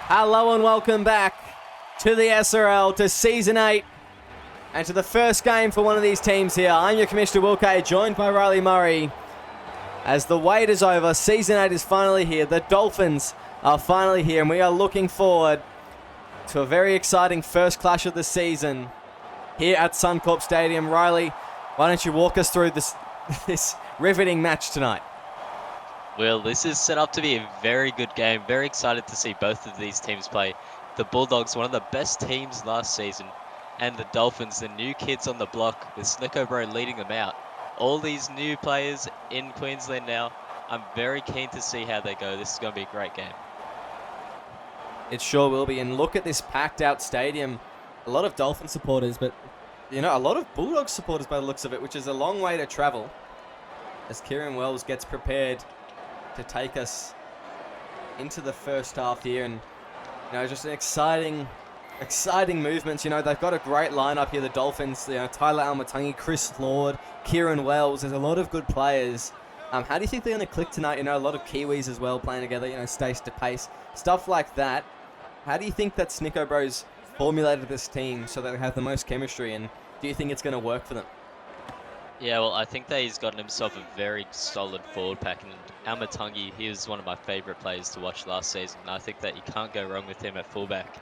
Hello and welcome back to the SRL, to Season 8, and to the first game for one of these teams here. I'm your Commissioner Will Kay, joined by Riley Murray. As the wait is over, Season 8 is finally here. The Dolphins are finally here, and we are looking forward to a very exciting first clash of the season here at Suncorp Stadium. Riley, why don't you walk us through this riveting match tonight? Well, this is set up to be a very good game. Very excited to see both of these teams play. The Bulldogs, one of the best teams last season, and the Dolphins, the new kids on the block, with Snicko Bro leading them out. All these new players in Queensland now. I'm very keen to see how they go. This is going to be a great game. It sure will be. And look at this packed out stadium. A lot of Dolphin supporters, but a lot of Bulldogs supporters by the looks of it, which is a long way to travel as Kieran Wells gets prepared to take us into the first half here. And just an exciting movements. They've got a great lineup here, the Dolphins. Tyler Almatangi, Chris Lord, Kieran Wells. There's a lot of good players. How do you think they're going to click tonight? A lot of Kiwis as well playing together, Stace to Pace, stuff like that. How do you think that Snicko Bros formulated this team so that they have the most chemistry, and do you think it's going to work for them? Yeah, well, I think that he's gotten himself a very solid forward pack, and Almatangi, he was one of my favourite players to watch last season. I think that you can't go wrong with him at fullback,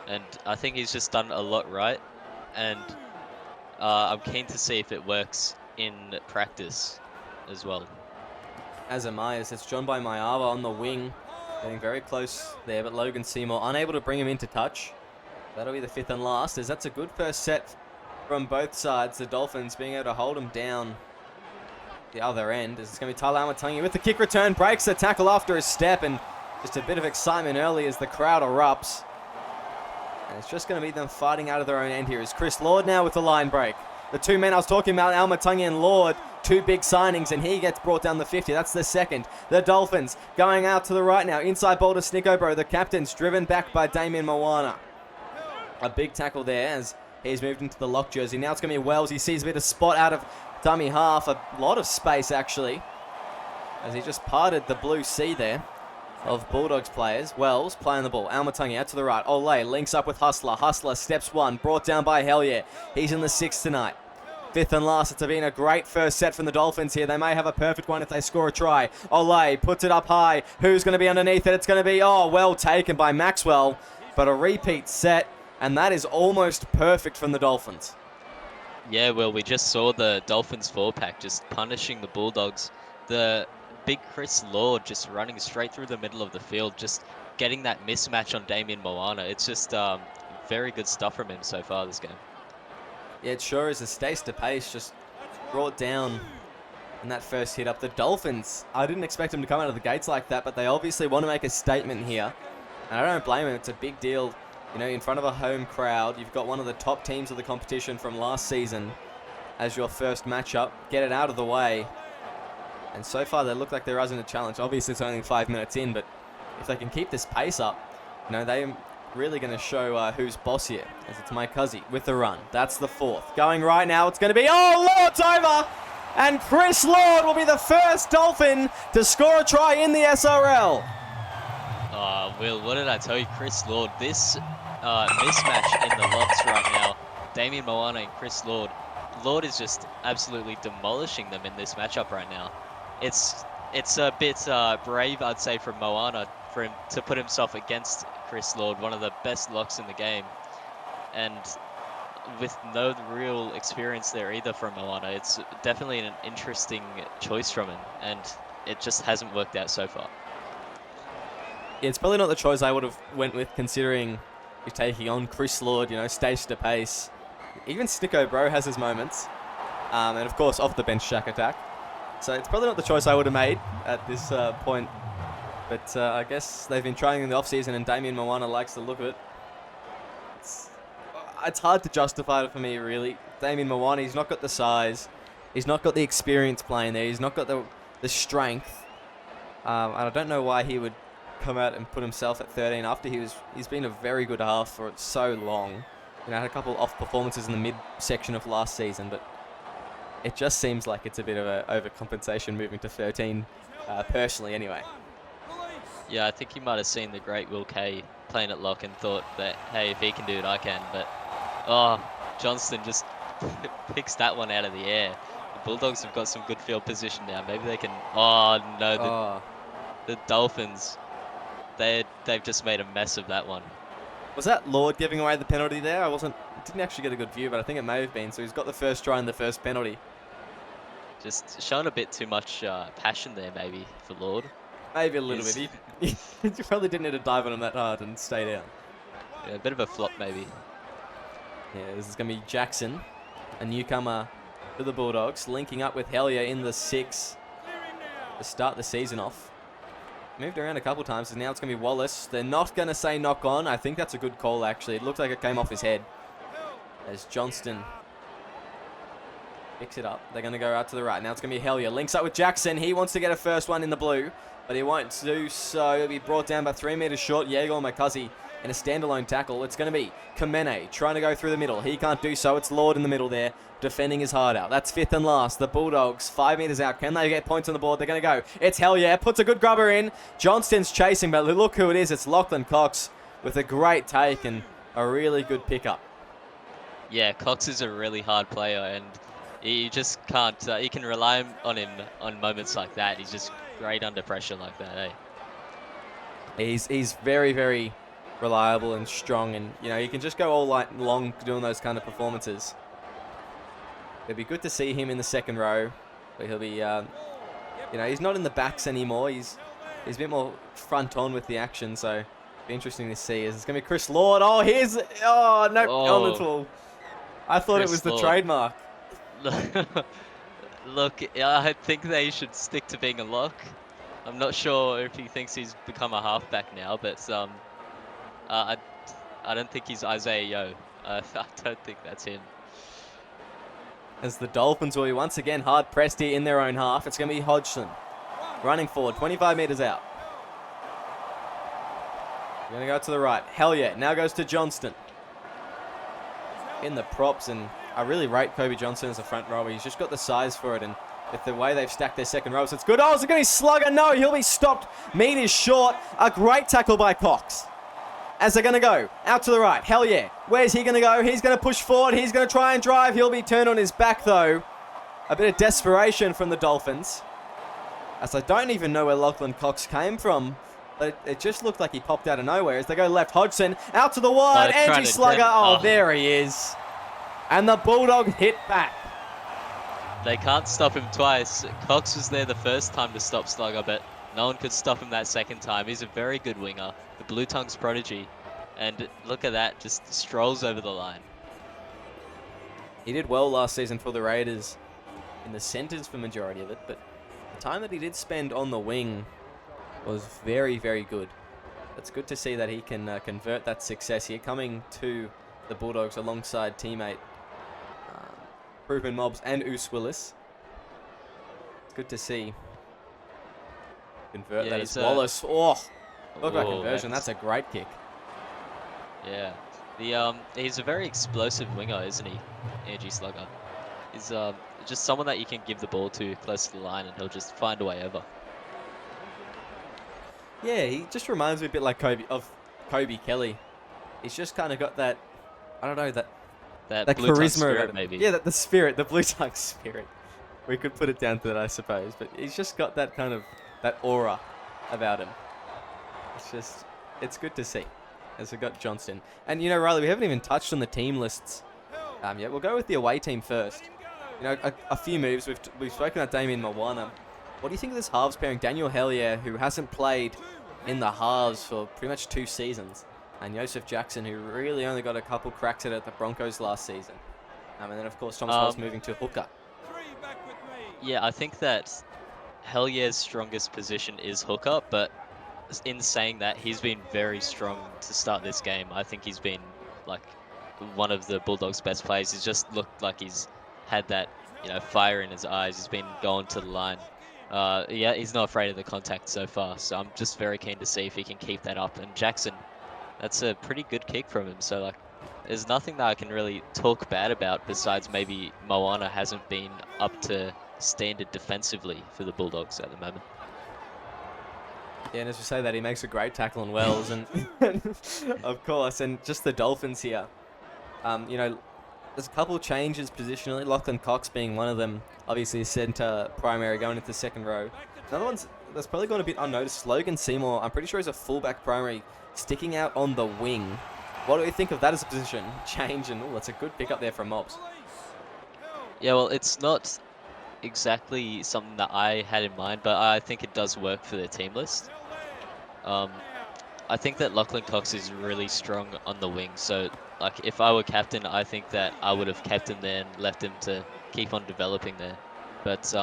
and I think he's just done a lot right, and I'm keen to see if it works in practice as well. As am I, as it's joined by Mayava on the wing, getting very close there, but Logan Seymour unable to bring him into touch. That'll be the fifth and last, as that's a good first set from both sides. The Dolphins being able to hold him down the other end. As it's going to be Tyler Almatangi with the kick return, breaks the tackle after a step, and just a bit of excitement early as the crowd erupts. And it's just going to be them fighting out of their own end here. Is Chris Lord now with the line break. The two men I was talking about, Almatangi and Lord, two big signings, and he gets brought down the 50. That's the second. The Dolphins going out to the right now. Inside ball to Snicko Bro. The captain's driven back by Damien Moana. A big tackle there as he's moved into the lock jersey. Now it's going to be Wells. He sees a bit of spot out of dummy half. A lot of space, actually, as he just parted the blue sea there of Bulldogs players. Wells playing the ball. Almatangi out to the right. Ole links up with Hustler. Hustler steps one. Brought down by Hellier. He's in the sixth tonight. Fifth and last. It's been a great first set from the Dolphins here. They may have a perfect one if they score a try. Ole puts it up high. Who's going to be underneath it? It's going to be, well taken by Maxwell. But a repeat set. And that is almost perfect from the Dolphins. Yeah, well, we just saw the Dolphins forward pack just punishing the Bulldogs. The big Chris Lord just running straight through the middle of the field, just getting that mismatch on Damien Moana. It's just very good stuff from him so far this game. Yeah, it sure is. A Stace to Pace just brought down in that first hit up. The Dolphins, I didn't expect them to come out of the gates like that, but they obviously want to make a statement here. And I don't blame them. It's a big deal. In front of a home crowd, you've got one of the top teams of the competition from last season as your first matchup. Get it out of the way. And so far, they look like they're rising to challenge. Obviously, it's only 5 minutes in, but if they can keep this pace up, they're really going to show who's boss here. As it's Mike Cuzzy with the run. That's the fourth. Going right now, it's going to be, Lord's over! And Chris Lord will be the first Dolphin to score a try in the SRL. Will, what did I tell you? Chris Lord, this mismatch in the locks right now, Damien Moana and Chris Lord. Lord is just absolutely demolishing them in this matchup right now. It's a bit brave, I'd say, from Moana for him to put himself against Chris Lord, one of the best locks in the game. And with no real experience there either from Moana, it's definitely an interesting choice from him, and it just hasn't worked out so far. Yeah, it's probably not the choice I would have went with, considering you're taking on Chris Lord, Stace to Pace. Even Snicko Bro has his moments. And of course, off the bench Shack Attack. So it's probably not the choice I would have made at this point. But I guess they've been trying in the off-season, and Damien Moana likes the look of it. It's hard to justify it for me, really. Damien Moana, he's not got the size. He's not got the experience playing there. He's not got the strength. And I don't know why he would come out and put himself at 13 after he's been a very good half for so long. Had a couple off performances in the mid-section of last season, but it just seems like it's a bit of an overcompensation moving to 13, personally anyway. Yeah, I think he might have seen the great Will Kay playing at lock and thought that, hey, if he can do it, I can. But, oh, Johnston just picks that one out of the air. The Bulldogs have got some good field position now. Maybe they can... Oh, no, Oh. the Dolphins, they've just made a mess of that one. Was that Lord giving away the penalty there? Didn't actually get a good view, but I think it may have been. So he's got the first try and the first penalty. Just showing a bit too much passion there, maybe, for Lord. Maybe a little bit. He probably didn't need to dive on him that hard and stay down. Yeah, a bit of a flop, maybe. Yeah, this is going to be Jackson, a newcomer to the Bulldogs, linking up with Hellier in the 6 to start the season off. Moved around a couple times, and now it's going to be Wallace. They're not going to say knock on. I think that's a good call, actually. It looked like it came off his head as Johnston picks it up. They're going to go out to the right. Now it's going to be Hellier. Links up with Jackson. He wants to get a first one in the blue, but he won't do so. He'll be brought down by 3 meters short. Yegor McCuzzy in a standalone tackle. It's going to be Kamene trying to go through the middle. He can't do so. It's Lord in the middle there, defending his heart out. That's 5th and last. The Bulldogs 5 meters out. Can they get points on the board? They're going to go. It's Hellier. Puts a good grubber in. Johnston's chasing, but look who it is. It's Lachlan Cox with a great take and a really good pickup. Yeah, Cox is a really hard player, and you just can't. You can rely on him on moments like that. He's just great under pressure like that, eh? He's very, very reliable and strong, and you can just go all night long doing those kind of performances. It'd be good to see him in the second row, but he'll be, he's not in the backs anymore. He's a bit more front on with the action, so it'll be interesting to see. It's going to be Chris Lord. Oh, on the tool. I thought Chris it was the Lord. Trademark. Look, I think they should stick to being a lock. I'm not sure if he thinks he's become a halfback now, but I don't think he's Isaiah Yo. I don't think that's him. As the Dolphins will be once again hard pressed here in their own half. It's going to be Hodgson running forward, 25 meters out. We're going to go to the right. Hellier now goes to Johnston in the props, and I really rate Kobe Johnson as a front rower. He's just got the size for it, and with the way they've stacked their second rows, it's good. Oh, is it going to be Slugger? No, he'll be stopped meters short. A great tackle by Cox. As they're going to go out to the right. Hellier, where's he going to go? He's going to push forward. He's going to try and drive. He'll be turned on his back, though. A bit of desperation from the Dolphins, as I don't even know where Lachlan Cox came from. But it just looked like he popped out of nowhere. As they go left, Hodgson out to the wide. Andrew Slugger. Oh, there he is. And the Bulldogs hit back. They can't stop him twice. Cox was there the first time to stop Slugger, but no one could stop him that second time. He's a very good winger, the Blue Tongues prodigy. And look at that, just strolls over the line. He did well last season for the Raiders in the centres for majority of it, but the time that he did spend on the wing was very, very good. It's good to see that he can convert that success here, coming to the Bulldogs alongside teammate Ruben Mobbs and Oos Willis. It's good to see. Convert that as Wallace. Look at conversion. That's a great kick. Yeah. He's a very explosive winger, isn't he, Angie Slugger? He's just someone that you can give the ball to close to the line and he'll just find a way over. Yeah, he just reminds me a bit like Kobe Kelly. He's just kind of got that, I don't know, that Blue Tongue charisma spirit, about him. maybe. Yeah, the spirit, the Blue Tongue spirit. We could put it down to that, I suppose. But he's just got that kind of, that aura about him. It's good to see, as we got Johnston. And, Riley, we haven't even touched on the team lists yet. We'll go with the away team first. A few moves. We've spoken about Damien Moana. What do you think of this halves pairing? Daniel Hellier, who hasn't played in the halves for pretty much 2 seasons, and Joseph Jackson, who really only got a couple cracks at it at the Broncos last season. And then, of course, Thomas Wells moving to hooker. Yeah, I think that Hellier's strongest position is hooker, but in saying that, he's been very strong to start this game. I think he's been like one of the Bulldogs' best players. He's just looked like he's had that fire in his eyes. He's been going to the line. Yeah, he's not afraid of the contact so far, so I'm just very keen to see if he can keep that up. And Jackson, that's a pretty good kick from him, so there's nothing that I can really talk bad about besides maybe Moana hasn't been up to standard defensively for the Bulldogs at the moment. Yeah, and as we say that, he makes a great tackle on Wells, and of course, and just the Dolphins here. You know, there's a couple of changes positionally. Lachlan Cox being one of them. Obviously, centre primary going into the second row. Another one's that's probably gone a bit unnoticed. Logan Seymour, I'm pretty sure he's a fullback primary, sticking out on the wing. What do we think of that as a position change? And that's a good pick up there from Mobs. Yeah, well, it's not exactly something that I had in mind, but I think it does work for their team list. I think that Lachlan Cox is really strong on the wing, so like if I were captain, I think that I would have kept him there and left him to keep on developing there. But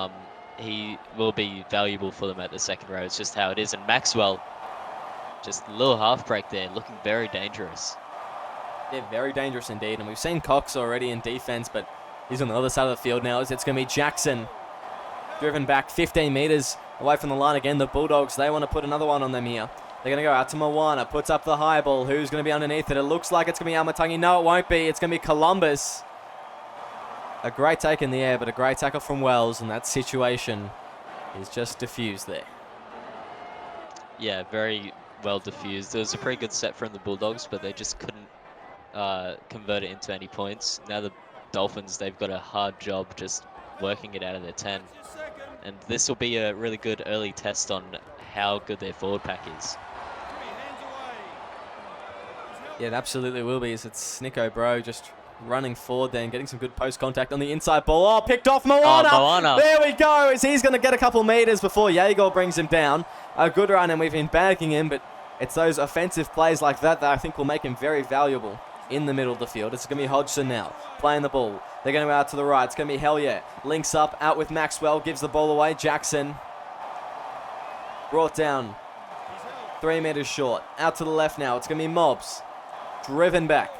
he will be valuable for them at the second row. It's just how it is. And Maxwell, just a little half break there, looking very dangerous. Yeah, very dangerous indeed. And we've seen Cox already in defense, but he's on the other side of the field now. It's going to be Jackson, driven back 15 meters away from the line again. The Bulldogs, they want to put another one on them here. They're going to go out to Moana, puts up the high ball. Who's going to be underneath it? It looks like it's going to be Amatangi. No, it won't be. It's going to be Columbus. A great take in the air, but a great tackle from Wells, and that situation is just diffused there. Yeah, very well diffused. It was a pretty good set from the Bulldogs, but they just couldn't convert it into any points. Now the Dolphins, they've got a hard job just working it out of their 10. And this will be a really good early test on how good their forward pack is. Yeah, it absolutely will be. It's Nico Bro just running forward there and getting some good post contact on the inside ball. Oh, picked off Moana. Oh, Moana. There we go. As he's going to get a couple meters before Jaeger brings him down. A good run, and we've been bagging him, but it's those offensive plays like that that I think will make him very valuable in the middle of the field. It's going to be Hodgson now playing the ball. They're going to go out to the right. It's going to be Hell Yeah. Links up, out with Maxwell, gives the ball away. Jackson brought down 3 meters short. Out to the left now. It's going to be Mobs. Driven back.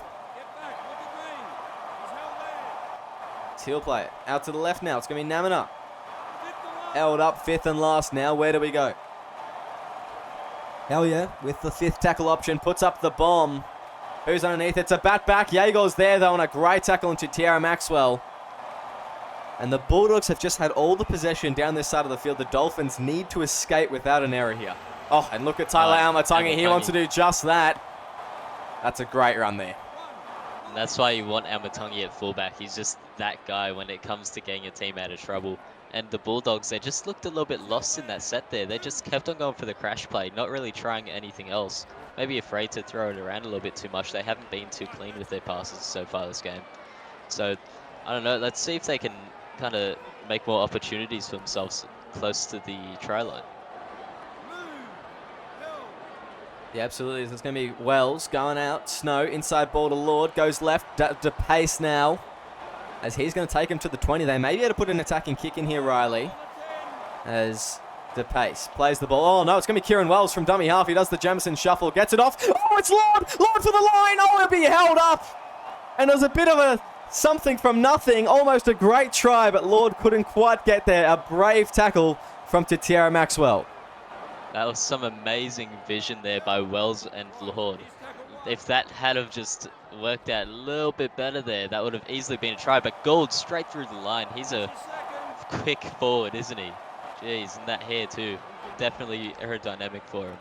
He'll play it. Out to the left now. It's going to be Namina. Held up, fifth and last now. Where do we go? Hell Yeah, with the fifth tackle option, puts up the bomb. Who's underneath? It's a bat back. Jaeger's there, though, on a great tackle into Tiara Maxwell. And the Bulldogs have just had all the possession down this side of the field. The Dolphins need to escape without an error here. Oh, and look at Tyler Amatangi. He wants to do just that. That's a great run there. And that's why you want Amatangi at fullback. He's just that guy when it comes to getting a team out of trouble. And the Bulldogs, they just looked a little bit lost in that set there. They just kept on going for the crash play, not really trying anything else. Maybe afraid to throw it around a little bit too much. They haven't been too clean with their passes so far this game. So, I don't know. Let's see if they can kind of make more opportunities for themselves close to the try line. Yeah, absolutely. It's going to be Wells going out. Snow, inside ball to Lord. Goes left to Pace now. As he's going to take him to the 20. They may be able to put an attacking kick in here, Riley. As DePace plays the ball. Oh, no, it's going to be Kieran Wells from dummy half. He does the Jamison shuffle. Gets it off. Oh, it's Lord. Lord for the line. Oh, it'll be held up. And there's a bit of a something from nothing. Almost a great try, but Lord couldn't quite get there. A brave tackle from Tiara Maxwell. That was some amazing vision there by Wells and Lord. If that had have just worked out a little bit better there, that would have easily been a try. But Gould straight through the line. He's a quick forward, isn't he? Jeez, and that hair too. Definitely aerodynamic for him.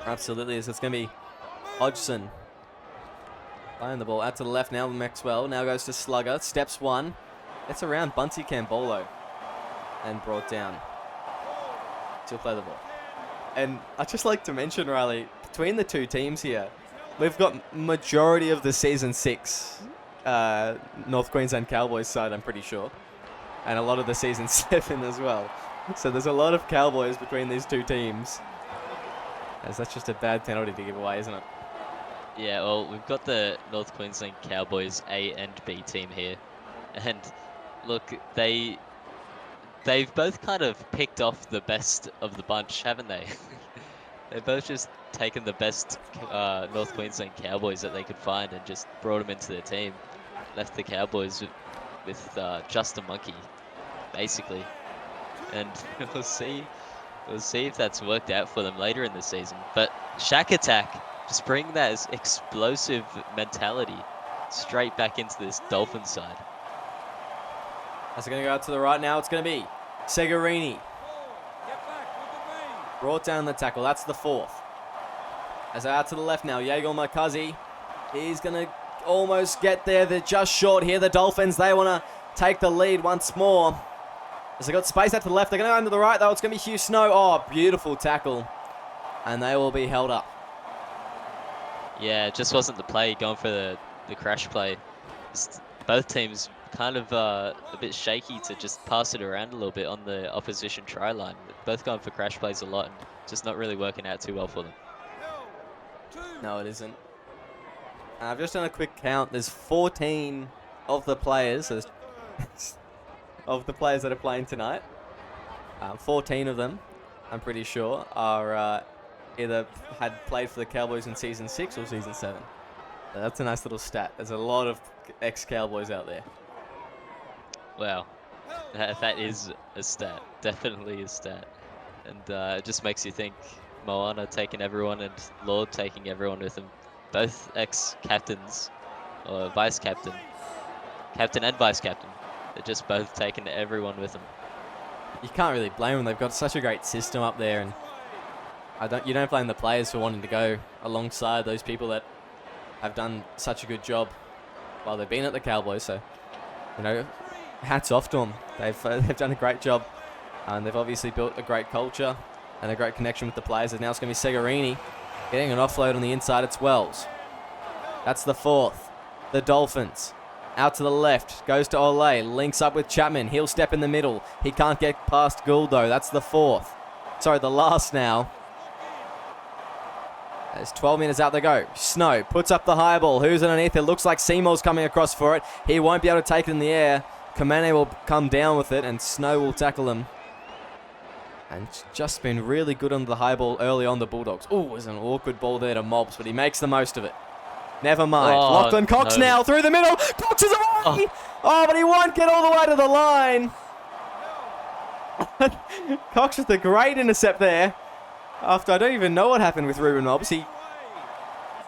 Absolutely. So it's going to be Hodgson playing the ball out to the left now. Maxwell now goes to Slugger. Steps one. It's around Bunty Cambolo and brought down. She'll play the ball. And I'd just like to mention, Riley, between the two teams here, we've got majority of the season 6 North Queensland Cowboys side, I'm pretty sure. And a lot of the season 7 as well. So there's a lot of Cowboys between these two teams. As that's just a bad penalty to give away, isn't it? Yeah, well, we've got the North Queensland Cowboys A and B team here. And look, they've both kind of picked off the best of the bunch, haven't they? They've both just taken the best North Queensland Cowboys that they could find and just brought them into their team. Left the Cowboys with just a monkey, basically. And we'll see if that's worked out for them later in the season. But Shack Attack, just bring that explosive mentality straight back into this Dolphins side. As they're going to go out to the right now, it's going to be Segarini. Brought down the tackle. That's the fourth. As out to the left now, Yago Makazi. He's going to almost get there. They're just short here. The Dolphins, they want to take the lead once more. As they got space out to the left, they're going to go to the right, though. It's going to be Hugh Snow. Oh, beautiful tackle. And they will be held up. Yeah, it just wasn't the play going for the crash play. Just both teams kind of a bit shaky to just pass it around a little bit on the opposition try line. Both going for crash plays a lot and just not really working out too well for them. No, it isn't. I've just done a quick count. There's 14 of the players that are playing tonight. 14 of them, I'm pretty sure, are either had played for the Cowboys in Season 6 or Season 7. So that's a nice little stat. There's a lot of ex-Cowboys out there. Wow, that is a stat. Definitely a stat. And it just makes you think Moana taking everyone and Lord taking everyone with him. Both ex-captains, or vice-captain. Captain and vice-captain. They're just both taking everyone with them. You can't really blame them. They've got such a great system up there, and you don't blame the players for wanting to go alongside those people that have done such a good job while they've been at the Cowboys. So, you know, hats off to them. They've done a great job, and they've obviously built a great culture and a great connection with the players. And now it's going to be Segarini getting an offload on the inside. It's Wells. That's the fourth. The Dolphins. Out to the left. Goes to Ole. Links up with Chapman. He'll step in the middle. He can't get past Gould, though. That's the fourth. Sorry, the last now. There's 12 minutes out they go. Snow puts up the high ball. Who's underneath? It looks like Seymour's coming across for it. He won't be able to take it in the air. Kamene will come down with it, and Snow will tackle him. And just been really good on the high ball early on, the Bulldogs. Oh, it was an awkward ball there to Mobs, but he makes the most of it. Never mind. Oh, Lachlan Cox now through the middle. Cox is away! Oh, but he won't get all the way to the line. Cox with a great intercept there. After I don't even know what happened with Ruben Mobs. He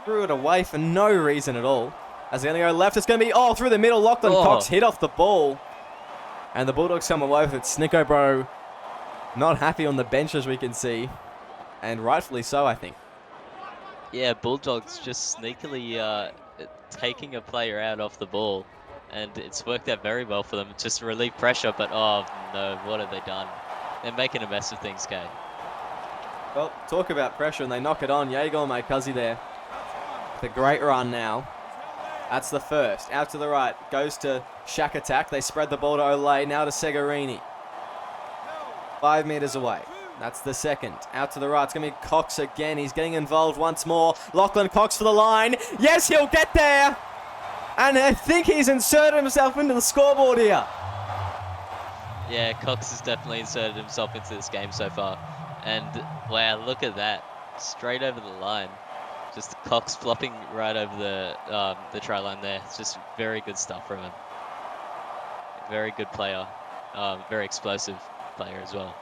threw it away for no reason at all. As they're going to go left, it's going to be, through the middle. Lachlan Cox hit off the ball. And the Bulldogs come away with it. Snicko Bro not happy on the bench, as we can see. And rightfully so, I think. Yeah, Bulldogs just sneakily taking a player out off the ball. And it's worked out very well for them. Just relieve pressure, but oh no, what have they done? They're making a mess of things, Kay. Well, talk about pressure, and they knock it on. Yago Makazi there. The great run now. That's the first. Out to the right. Goes to Shack Attack. They spread the ball to Ole. Now to Segarini. 5 meters away. That's the second. Out to the right. It's going to be Cox again. He's getting involved once more. Lachlan Cox for the line. Yes, he'll get there. And I think he's inserted himself into the scoreboard here. Yeah, Cox has definitely inserted himself into this game so far. And wow, look at that. Straight over the line. Just Cox flopping right over the try line there. It's just very good stuff from him. Very good player. Very explosive player as well.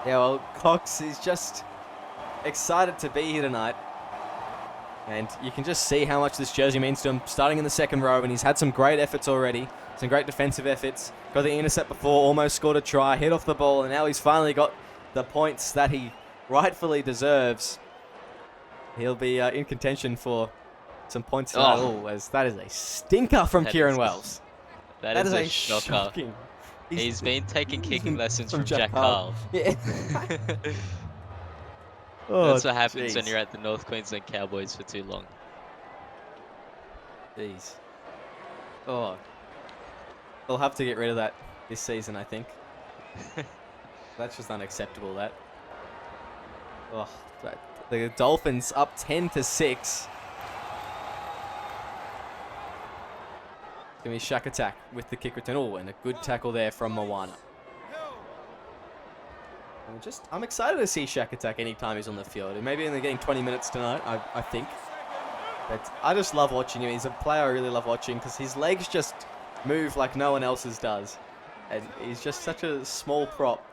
Yeah, well, Cox is just excited to be here tonight. And you can just see how much this jersey means to him, starting in the second row, and he's had some great efforts already. Some great defensive efforts. Got the intercept before, almost scored a try, hit off the ball, and now he's finally got the points that he rightfully deserves. He'll be in contention for some points tonight. As that is a stinker from Kieran Wells. That is a shocker. Shocking. He's been taking kicking lessons from Jack Carl. Yeah. That's what happens when you're at the North Queensland Cowboys for too long. Jeez. They'll have to get rid of that this season, I think. That's just unacceptable, that. The Dolphins up 10-6. It's going to be Shack Attack with the kick return. And a good tackle there from Moana. I'm excited to see Shack Attack anytime he's on the field. And maybe only getting 20 minutes tonight, I think. But I just love watching him. He's a player I really love watching because his legs just move like no one else's does. And he's just such a small prop.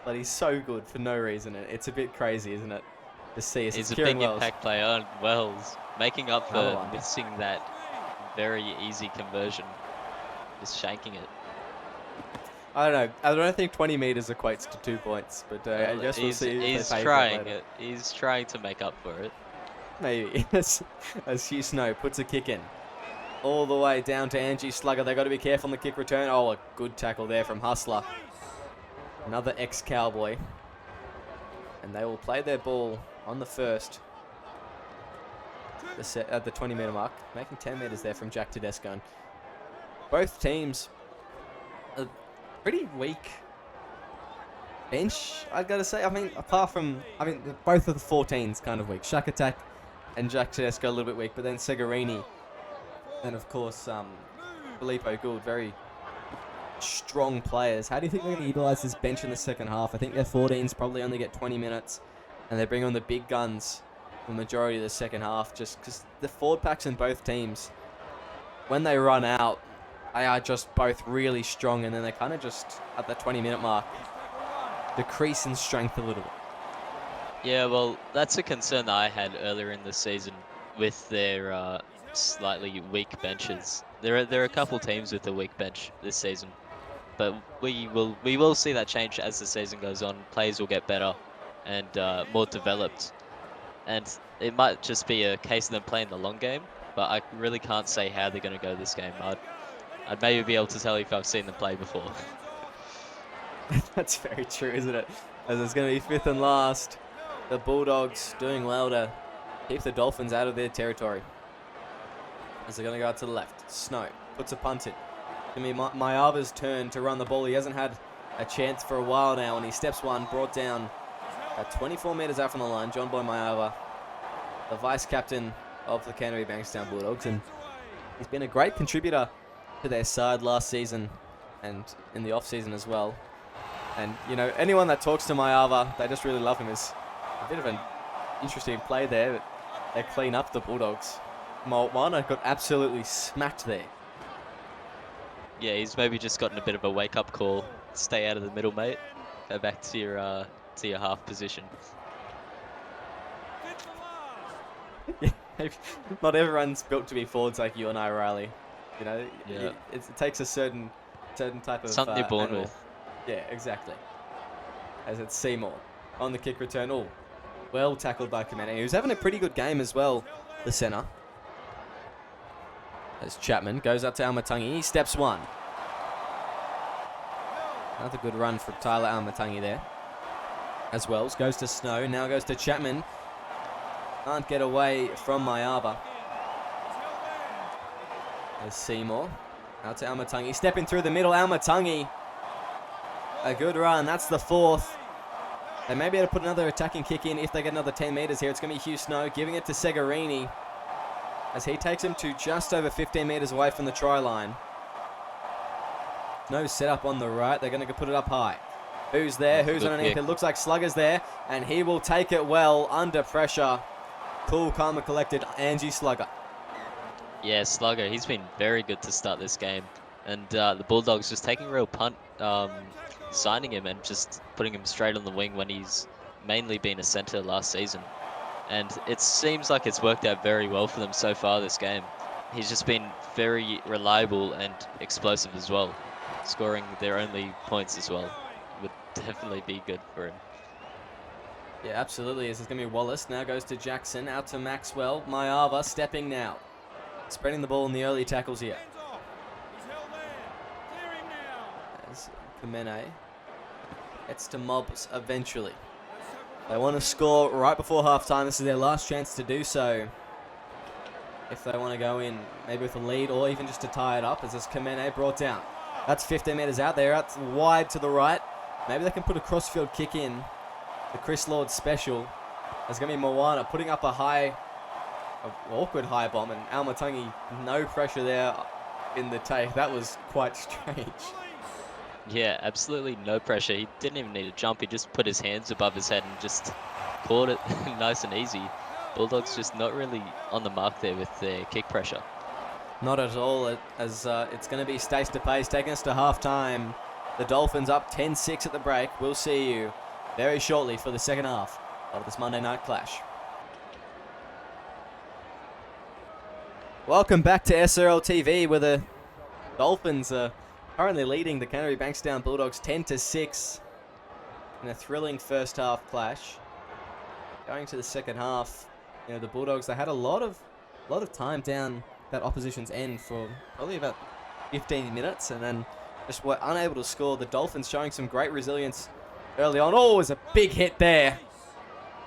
But he's so good for no reason. It's a bit crazy, isn't it? To see. He's a big impact player on Wells, making up for missing that very easy conversion. Just shanking it. I don't know. I don't think 20 meters equates to 2 points, but I guess we'll see. He's trying it. He's trying to make up for it. Maybe. As Hugh Snow puts a kick in. All the way down to Angie Slugger. They've got to be careful on the kick return. Oh, a good tackle there from Hustler. Another ex-Cowboy. And they will play their ball on the first. At the 20-meter mark. Making 10 meters there from Jack Tedesco. And both teams are pretty weak bench, I've got to say. I mean, apart from... both of the 14s kind of weak. Shack Attack and Jack Tedesco a little bit weak. But then Segarini... And of course, Filippo Gould, very strong players. How do you think they're going to utilise this bench in the second half? I think their 14s probably only get 20 minutes, and they bring on the big guns for the majority of the second half, just because the forward packs in both teams, when they run out, they are just both really strong, and then they kind of just, at the 20-minute mark, decrease in strength a little bit. Yeah, well, that's a concern that I had earlier in the season with their... slightly weak benches. There are a couple teams with a weak bench this season, but we will see that change as the season goes on. Players will get better and more developed, and it might just be a case of them playing the long game. But I really can't say how they're going to go this game. I'd maybe be able to tell you if I've seen them play before. That's very true, isn't it? As it's going to be fifth and last. The Bulldogs doing well to keep the Dolphins out of their territory. As they're going to go out to the left. Snow puts a punt in. It's going to be Mayava's turn to run the ball. He hasn't had a chance for a while now, and he steps one, brought down at 24 metres out from the line. John Boy Mayava, the vice-captain of the Canterbury Bankstown Bulldogs, and he's been a great contributor to their side last season and in the off-season as well. And, you know, anyone that talks to Mayava, they just really love him. It's a bit of an interesting play there, but they clean up the Bulldogs. Moana got absolutely smacked there. Yeah, he's maybe just gotten a bit of a wake-up call. Stay out of the middle, mate. Go back to your half position. Yeah, not everyone's built to be forwards like you and I, Riley. You know, yeah. It takes a certain type of something you're born animal. with. Yeah, exactly. As it's Seymour on the kick return. Oh, well tackled by Kamene, who's having a pretty good game as well. The centre. As Chapman goes up to Almatangi, he steps one. Another good run from Tyler Almatangi there. As Wells goes to Snow, now goes to Chapman. Can't get away from Mayava. There's Seymour. Out to Almatangi, stepping through the middle, Almatangi. A good run, that's the fourth. They may be able to put another attacking kick in if they get another 10 metres here. It's going to be Hugh Snow giving it to Segarini, as he takes him to just over 15 metres away from the try line. No setup on the right. They're going to put it up high. Who's there? Who's underneath? It looks like Slugger's there, and he will take it well under pressure. Cool, calm and collected, Angie Slugger. Yeah, Slugger, he's been very good to start this game. And the Bulldogs just taking a real punt, signing him and just putting him straight on the wing when he's mainly been a centre last season. And it seems like it's worked out very well for them so far this game. He's just been very reliable and explosive as well. Scoring their only points as well would definitely be good for him. Yeah, absolutely. This is going to be Wallace. Now goes to Jackson. Out to Maxwell. Mayava stepping now. Spreading the ball in the early tackles here. As Kamene gets to Mobs eventually. They want to score right before halftime. This is their last chance to do so. If they want to go in, maybe with a lead or even just to tie it up. As this Kamene brought down. That's 15 metres out there. Out wide to the right. Maybe they can put a crossfield kick in. The Chris Lord special. There's going to be Moana putting up an awkward high bomb, and Almatangi, no pressure there in the take. That was quite strange. Yeah, absolutely no pressure. He didn't even need to jump. He just put his hands above his head and just caught it nice and easy. Bulldogs just not really on the mark there with their kick pressure. Not at all, as it's going to be Stace to pace, taking us to half-time. The Dolphins up 10-6 at the break. We'll see you very shortly for the second half of this Monday night clash. Welcome back to SRL TV, where the Dolphins are currently leading the Canterbury Bankstown Bulldogs 10-6 in a thrilling first half clash. Going to the second half, you know, the Bulldogs, they had a lot of time down that opposition's end for probably about 15 minutes, and then just were unable to score. The Dolphins showing some great resilience early on. Oh, it was a big hit there.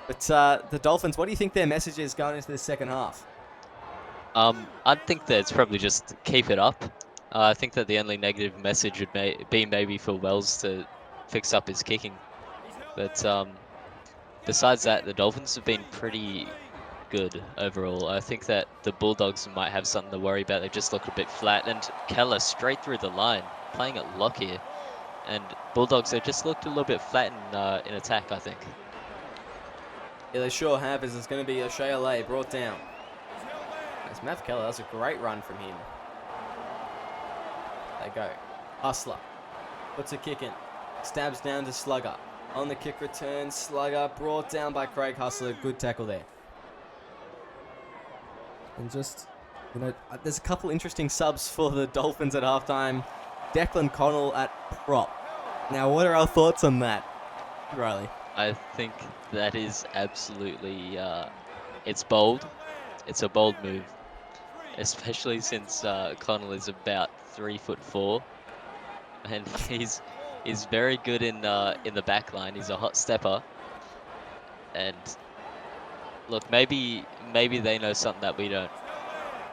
But the Dolphins, what do you think their message is going into the second half? I think that it's probably just keep it up. I think that the only negative message would be maybe for Wells to fix up his kicking. But besides that, the Dolphins have been pretty good overall. I think that the Bulldogs might have something to worry about. They just look a bit flat. And Keller straight through the line, playing at lock here. And Bulldogs, they just looked a little bit flat in attack, I think. Yeah, they sure have, as it's going to be O'Shea brought down. That's Matt Keller. That's a great run from him. They go. Hustler puts a kick in. Stabs down to Slugger. On the kick return, Slugger brought down by Craig Hustler. Good tackle there. And just, you know, there's a couple interesting subs for the Dolphins at halftime. Declan Connell at prop. Now, what are our thoughts on that, Riley? I think that is absolutely, it's bold. It's a bold move, especially since Connell is about 3'4", and he's very good in the back line. He's a hot stepper, and look, maybe they know something that we don't.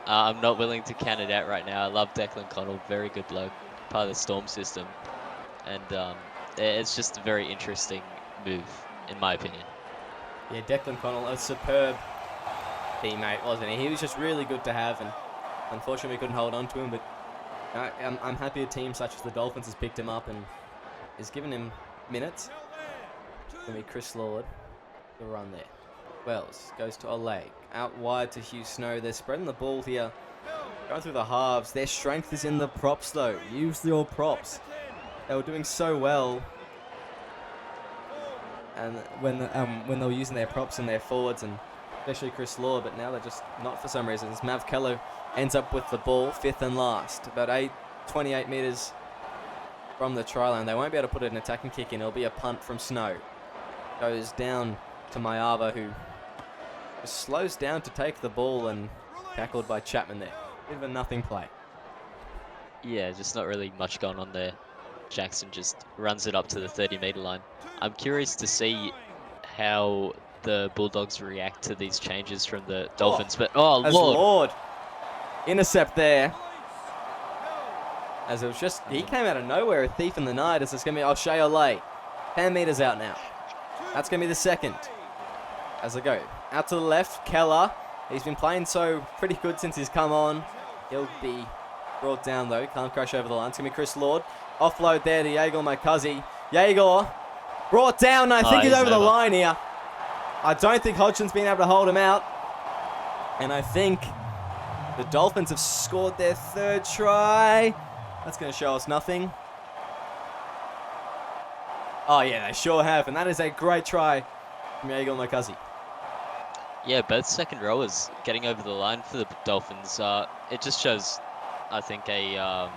I'm not willing to count it out right now. I love Declan Connell, very good bloke, part of the Storm system, and it's just a very interesting move, in my opinion. Yeah, Declan Connell, a superb teammate, wasn't he? He was just really good to have, and unfortunately we couldn't hold on to him, but I'm happy a team such as the Dolphins has picked him up and is giving him minutes. It's going to be Chris Lord, the run there. Wells goes to Ole, out wide to Hugh Snow. They're spreading the ball here, going through the halves. Their strength is in the props though. Use your props. They were doing so well, and when they were using their props and their forwards, and especially Chris Lord, but now they're just not for some reason. As Mav Kello ends up with the ball, fifth and last, about 28 metres from the try line. They won't be able to put an attacking kick in. It'll be a punt from Snow. Goes down to Mayava, who just slows down to take the ball, and tackled by Chapman there. Bit of a nothing play. Yeah, just not really much going on there. Jackson just runs it up to the 30-metre line. I'm curious to see how the Bulldogs react to these changes from the Dolphins. But Lord. Intercept there. As it was just, he came out of nowhere, a thief in the night, as it's going to be O'Shea Ole. 10 metres out now. That's going to be the second. As they go out to the left, Keller. He's been playing so pretty good since he's come on. He'll be brought down though. Can't crash over the line. It's going to be Chris Lord. Offload there to Jaegor Makazi. Jaegor brought down. I think he's over the line here. I don't think Hodgson's been able to hold him out. And I think the Dolphins have scored their third try. That's going to show us nothing. Oh yeah, they sure have. And that is a great try from Jaegor Makazi. Yeah, both second rowers getting over the line for the Dolphins. It just shows, I think, a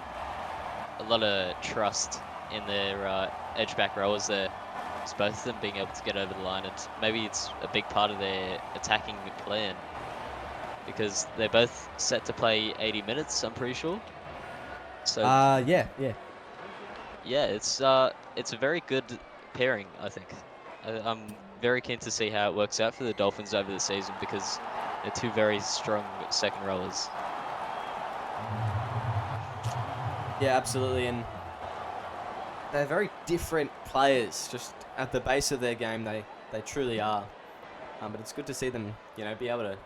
lot of trust in their edge back rowers there. It's both of them being able to get over the line, and maybe it's a big part of their attacking plan, because they're both set to play 80 minutes, I'm pretty sure. So yeah. Yeah, it's a very good pairing, I think. I'm very keen to see how it works out for the Dolphins over the season, because they're two very strong second rowers. Yeah, absolutely, and they're very different players. Just at the base of their game, they truly are. But it's good to see them, you know, be able to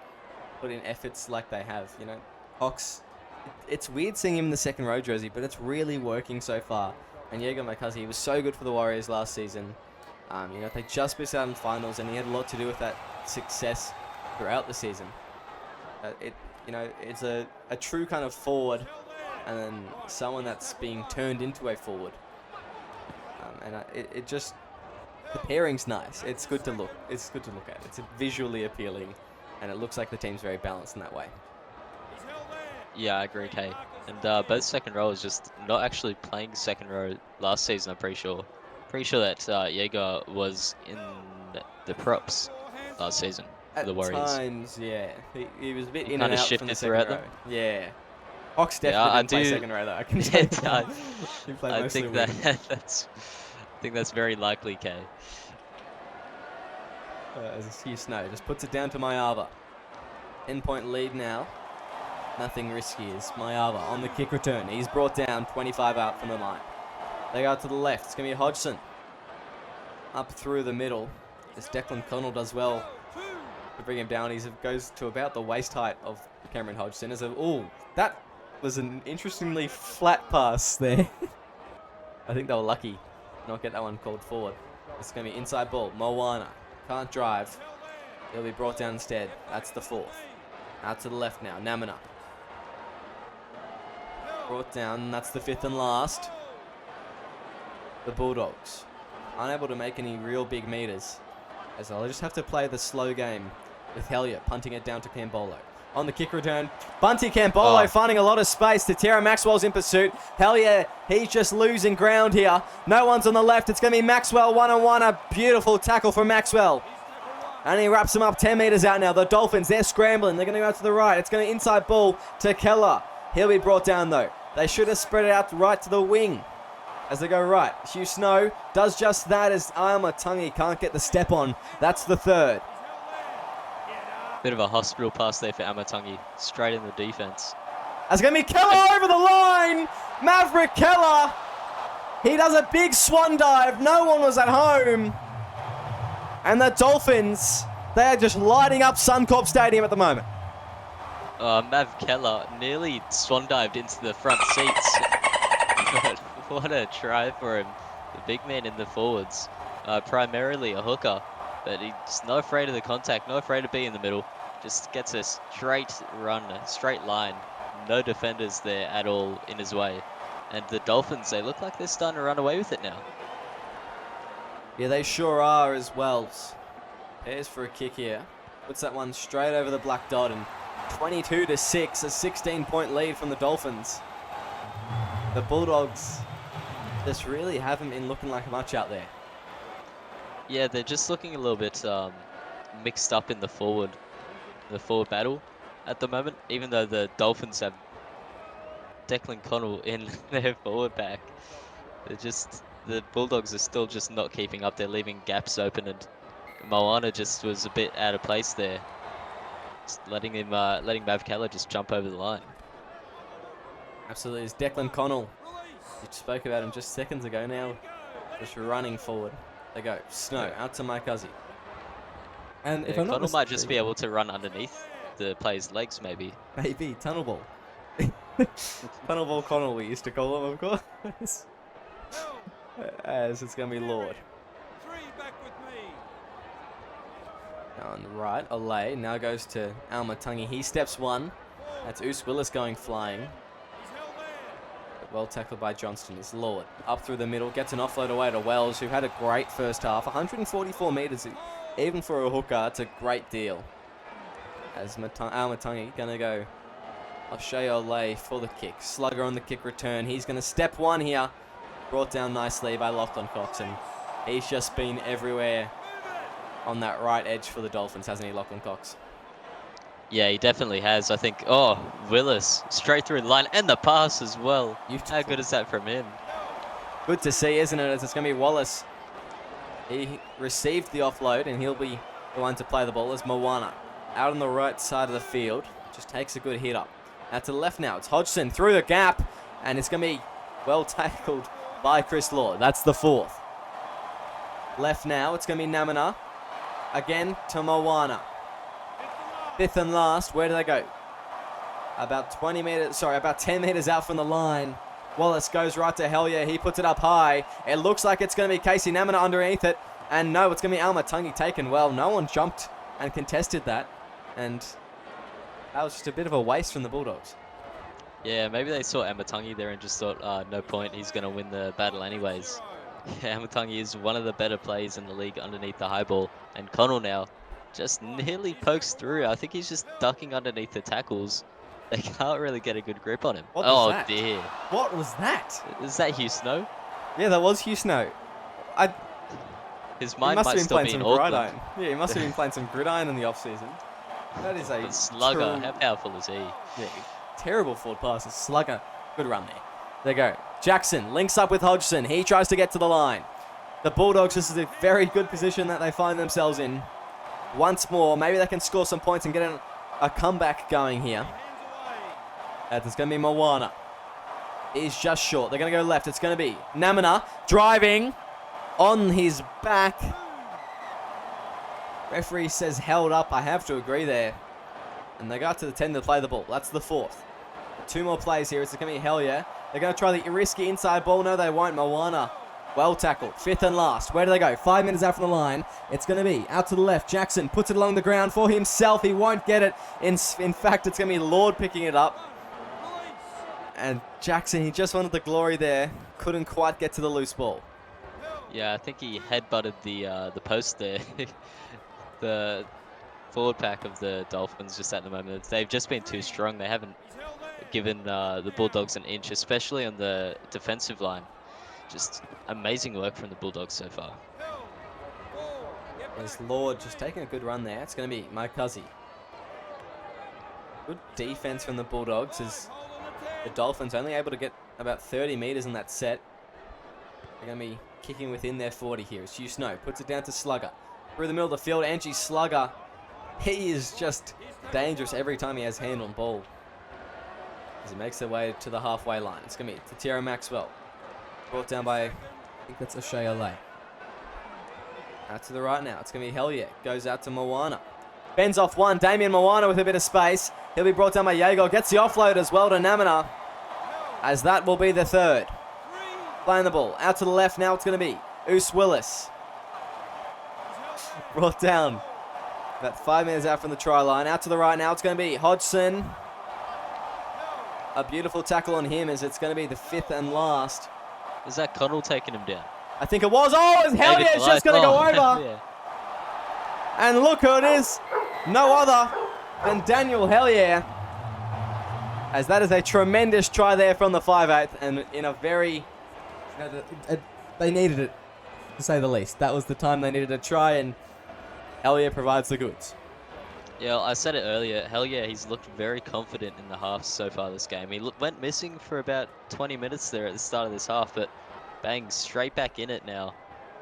put in efforts like they have. You know, Ox. It's weird seeing him in the second row jersey, but it's really working so far. And Jaegor Makazi was so good for the Warriors last season. You know, they just missed out in finals, and he had a lot to do with that success throughout the season. It's a true kind of forward, and then someone that's being turned into a forward. It just, the pairing's nice. It's good to look. It's good to look at. It's visually appealing, and it looks like the team's very balanced in that way. Yeah, I agree, Kay. And both second row is just not actually playing second row last season, I'm pretty sure. Pretty sure that Jaeger was in the props last season for the At Warriors. times, yeah. He was a bit He in and kind of out from the shifted second throughout row. them. Yeah. Fox Yeah, definitely I didn't play do. second row though, I can tell you that. He played I mostly think wing. I think that's very likely, Kay. As Hugh Snow just puts it down to Mayava. 10-point lead now. Nothing risky is Mayava on the kick return. He's brought down 25 out from the line. They go to the left. It's going to be Hodgson. Up through the middle. This Declan Connell does well to bring him down. He goes to about the waist height of Cameron Hodgson. That was an interestingly flat pass there. I think they were lucky to not get that one called forward. It's going to be inside ball. Moana can't drive. He'll be brought down instead. That's the fourth. Out to the left now. Namina. Brought down. That's the fifth and last. The Bulldogs unable to make any real big meters, as they'll just have to play the slow game with Hellier punting it down to Cambolo. On the kick return, Bunty Cambolo finding a lot of space. Tara Maxwell's in pursuit. Hellier, he's just losing ground here. No one's on the left. It's going to be Maxwell one-on-one. A beautiful tackle from Maxwell. And he wraps him up 10 meters out now. The Dolphins, they're scrambling. They're going to go out to the right. It's going to inside ball to Keller. He'll be brought down though. They should have spread it out right to the wing. As they go right, Hugh Snow does just that as Amatangi can't get the step on. That's the third. Bit of a hospital pass there for Amatangi, straight in the defense. That's going to be Keller over the line. Maverick Keller. He does a big swan dive. No one was at home. And the Dolphins, they are just lighting up Suncorp Stadium at the moment. Mav Keller nearly swan dived into the front seats. What a try for him. The big man in the forwards. Primarily a hooker, but he's not afraid of the contact, not afraid to be in the middle. Just gets a straight run, a straight line. No defenders there at all in his way. And the Dolphins, they look like they're starting to run away with it now. Yeah, they sure are as well. Here's for a kick here. Puts that one straight over the black dot, and 22-6, a 16-point lead from the Dolphins. The Bulldogs just really haven't been looking like much out there. Yeah, they're just looking a little bit mixed up in the forward battle at the moment, even though the Dolphins have Declan Connell in their forward pack. The Bulldogs are still just not keeping up. They're leaving gaps open, and Moana just was a bit out of place there. Just letting Mav Keller just jump over the line. Absolutely, it's Declan Connell. We spoke about him just seconds ago now. Just running forward. They go. Snow out to Mike Uzzy. And if I'm not Connell might just be able to run underneath the player's legs, maybe. Maybe tunnel ball. Tunnel ball Connell, we used to call him, of course. As it's going to be Lord. On the right, Olay now goes to Almatangi. He steps one. That's Oos Willis going flying. Well tackled by Johnston. It's Lord. Up through the middle. Gets an offload away to Wells, who had a great first half. 144 metres. Even for a hooker, it's a great deal. As Almatangi going to go O'Shea Olay for the kick. Slugger on the kick return. He's going to step one here. Brought down nicely by Lachlan Cox. And he's just been everywhere on that right edge for the Dolphins, hasn't he, Lachlan Cox? Yeah, he definitely has. I think, Willis, straight through the line, and the pass as well. Beautiful. How good is that from him? Good to see, isn't it? As it's going to be Wallace. He received the offload, and he'll be the one to play the ball as Moana. Out on the right side of the field, just takes a good hit up. Out to the left now, it's Hodgson through the gap, and it's going to be well tackled by Chris Lord. That's the fourth. Left now, it's going to be Namina. Again to Moana. Fifth and last, where do they go? About 10 meters out from the line. Wallace goes right to Hellier. He puts it up high. It looks like it's going to be Casey Namina underneath it. And no, it's going to be Almatangi taken well. No one jumped and contested that. And that was just a bit of a waste from the Bulldogs. Yeah, maybe they saw Amatangi there and just thought, no point, he's going to win the battle anyways. Yeah, Amatangi is one of the better players in the league underneath the high ball. And Connell now just nearly pokes through. I think he's just ducking underneath the tackles. They can't really get a good grip on him. What was Oh that? dear. What was that? Is that Hugh Snow? Yeah, that was Hugh Snow. His He mind must have might been still playing be in some Auckland. gridiron. Yeah, he must have been playing some gridiron in the off-season. That is a But Slugger, true- how powerful is he? Yeah, terrible forward passes. Slugger, good run there. There you go. Jackson links up with Hodgson. He tries to get to the line. The Bulldogs, this is a very good position that they find themselves in. Once more, maybe they can score some points and get a comeback going here. It's going to be Moana. He's just short. They're going to go left. It's going to be Namina driving on his back. Referee says held up. I have to agree there. And they go up to the 10 to play the ball. That's the 4th. 2 more plays here. It's going to be hell yeah. They're going to try the risky inside ball. No, they won't. Moana. Well tackled. 5th and last. Where do they go? 5 minutes out from the line. It's going to be out to the left. Jackson puts it along the ground for himself. He won't get it. In fact, it's going to be Lord picking it up. And Jackson, he just wanted the glory there. Couldn't quite get to the loose ball. Yeah, I think he headbutted the post there. The forward pack of the Dolphins just at the moment, they've just been too strong. They haven't given the Bulldogs an inch, especially on the defensive line. Just amazing work from the Bulldogs so far. There's Lord just taking a good run there. It's going to be Maikazi. Good defense from the Bulldogs as the Dolphins only able to get about 30 meters in that set. They're going to be kicking within their 40 here. It's Hugh Snow. Puts it down to Slugger. Through the middle of the field, Angie Slugger. He is just dangerous every time he has hand on ball. As he makes their way to the halfway line. It's going to be Tatira Maxwell. Brought down by, I think that's O'Shea Olay. Out to the right now. It's going to be hell yeah. Goes out to Moana. Bends off one. Damien Moana with a bit of space. He'll be brought down by Yago. Gets the offload as well to Namina. As that will be the 3rd. Playing the ball. Out to the left now. It's going to be Oos Willis. Brought down. About 5 minutes out from the try line. Out to the right now. It's going to be Hodgson. A beautiful tackle on him as it's going to be the 5th and last. Is that Connell taking him down? I think it was. Oh, it's hell yeah. It's just going to go over. Yeah. And look who it is. No other than Daniel Hellier. As that is a tremendous try there from the 5'8", and in a very... they needed it, to say the least. That was the time they needed a try, and Hellier provides the goods. Yeah, I said it earlier. Hell yeah, he's looked very confident in the half so far this game. He went missing for about 20 minutes there at the start of this half, but bang, straight back in it now.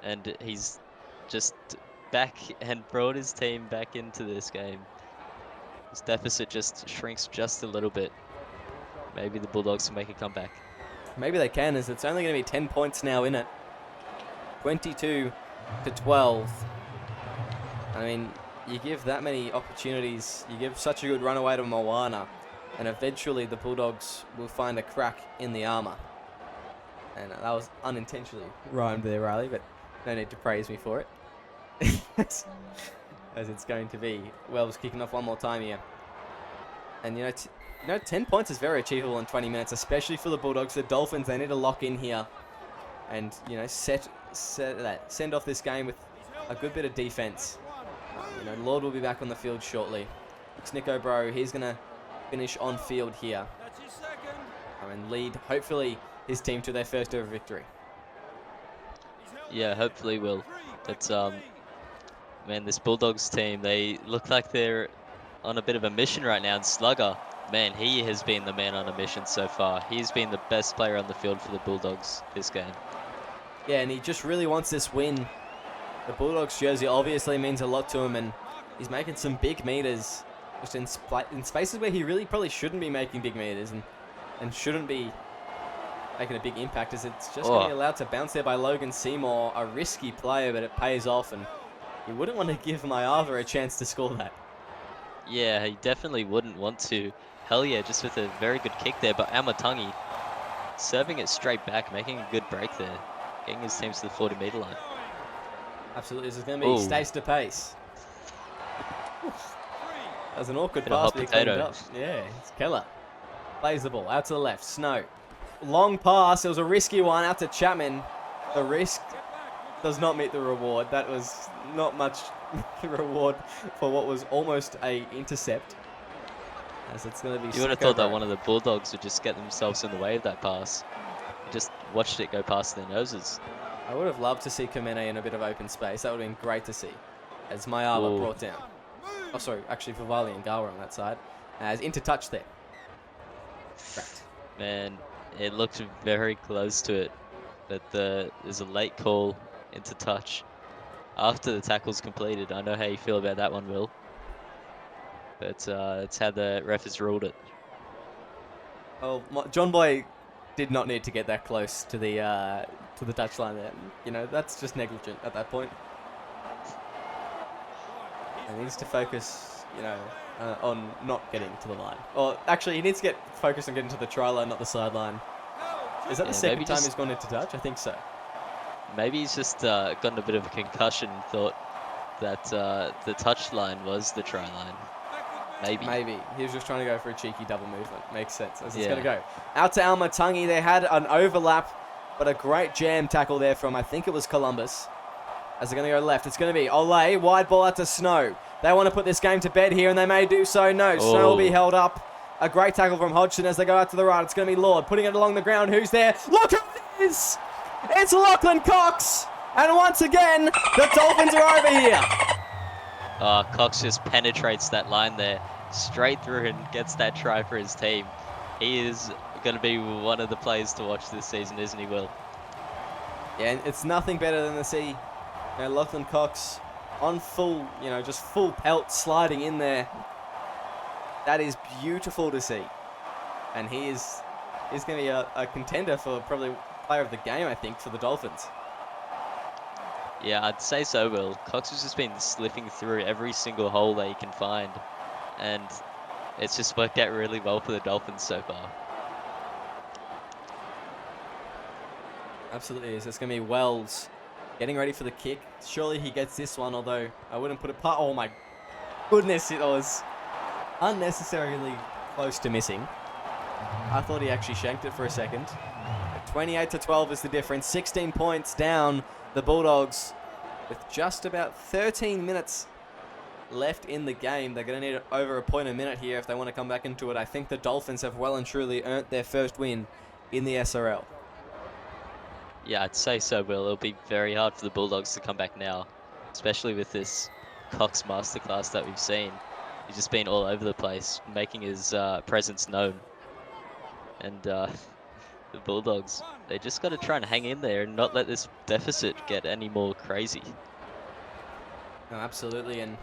And he's just back and brought his team back into this game. His deficit just shrinks just a little bit. Maybe the Bulldogs can make a comeback. Maybe they can, as it's only going to be 10 points now in it. 22-12. I mean, you give that many opportunities, you give such a good runaway to Moana, and eventually the Bulldogs will find a crack in the armour. And that was unintentionally rhymed there, Riley, but no need to praise me for it. As it's going to be. Wells kicking off one more time here. And you know, 10 points is very achievable in 20 minutes, especially for the Bulldogs. The Dolphins, they need to lock in here and, you know, send off this game with a good bit of defense. You know, Lord will be back on the field shortly. Snicko Bro, he's going to finish on field here. And lead, hopefully, his team to their first ever victory. Yeah, hopefully will. But, man, this Bulldogs team, they look like they're on a bit of a mission right now. And Slugger, man, he has been the man on a mission so far. He's been the best player on the field for the Bulldogs this game. Yeah, and he just really wants this win. The Bulldogs jersey obviously means a lot to him, and he's making some big meters just in spaces where he really probably shouldn't be making big meters and shouldn't be making a big impact, as it's just going to be allowed to bounce there by Logan Seymour, a risky player, but it pays off, and you wouldn't want to give Mayava a chance to score that. Yeah, he definitely wouldn't want to. Hell yeah, just with a very good kick there, but Amatangi serving it straight back, making a good break there, getting his team to the 40-meter line. Absolutely, this is going to be Stace to pace. That was an awkward pass, but he cleaned up. Yeah, it's Keller. Plays the ball out to the left. Snow. Long pass. It was a risky one out to Chapman. The risk does not meet the reward. That was not much reward for what was almost a intercept. As it's going to be. You would have thought that one of the Bulldogs would just get themselves in the way of that pass. Just watched it go past their noses. I would have loved to see Kamene in a bit of open space. That would have been great to see. As Mayava brought down. Oh, sorry, actually Vivali and Gawa on that side. As into touch there. Correct. Man, it looked very close to it. But there's a late call into touch after the tackle's completed. I know how you feel about that one, Will. But it's how the ref has ruled it. Oh, John Boy did not need to get that close to the touchline there. You know, that's just negligent at that point. He needs to focus, you know, on not getting to the line. Or actually, he needs to get focused on getting to the try line, not the sideline. Is that the second time he's gone into touch? I think so. Maybe he's just gotten a bit of a concussion and thought that the touch line was the try line. Maybe. He was just trying to go for a cheeky double movement. Makes sense. As it's going to go. Out to Almatangi. They had an overlap, but a great jam tackle there from, I think it was Columbus. As they're going to go left, it's going to be Ole. Wide ball out to Snow. They want to put this game to bed here, and they may do so. No, Snow will be held up. A great tackle from Hodgson as they go out to the right. It's going to be Lord putting it along the ground. Who's there? Look who it is! It's Lachlan Cox! And once again, the Dolphins are over here. Cox just penetrates that line there, straight through and gets that try for his team. He is going to be one of the players to watch this season, isn't he, Will? Yeah, and it's nothing better than to see Lachlan Cox on full, just full pelt sliding in there. That is beautiful to see. And he is going to be a contender for probably player of the game, I think, for the Dolphins. Yeah, I'd say so, Will. Cox has just been slipping through every single hole that he can find. And it's just worked out really well for the Dolphins so far. Absolutely is. It's going to be Wells getting ready for the kick. Surely he gets this one, although I wouldn't put it past. Oh my goodness, it was unnecessarily close to missing. I thought he actually shanked it for a second. 28-12 is the difference. 16 points down. The Bulldogs with just about 13 minutes left in the game. They're going to need over a point a minute here if they want to come back into it. I think the Dolphins have well and truly earned their first win in the SRL. Yeah, I'd say so, Will. It'll be very hard for the Bulldogs to come back now, especially with this Cox masterclass that we've seen. He's just been all over the place, making his presence known. And the Bulldogs, they just got to try and hang in there and not let this deficit get any more crazy. No, absolutely, and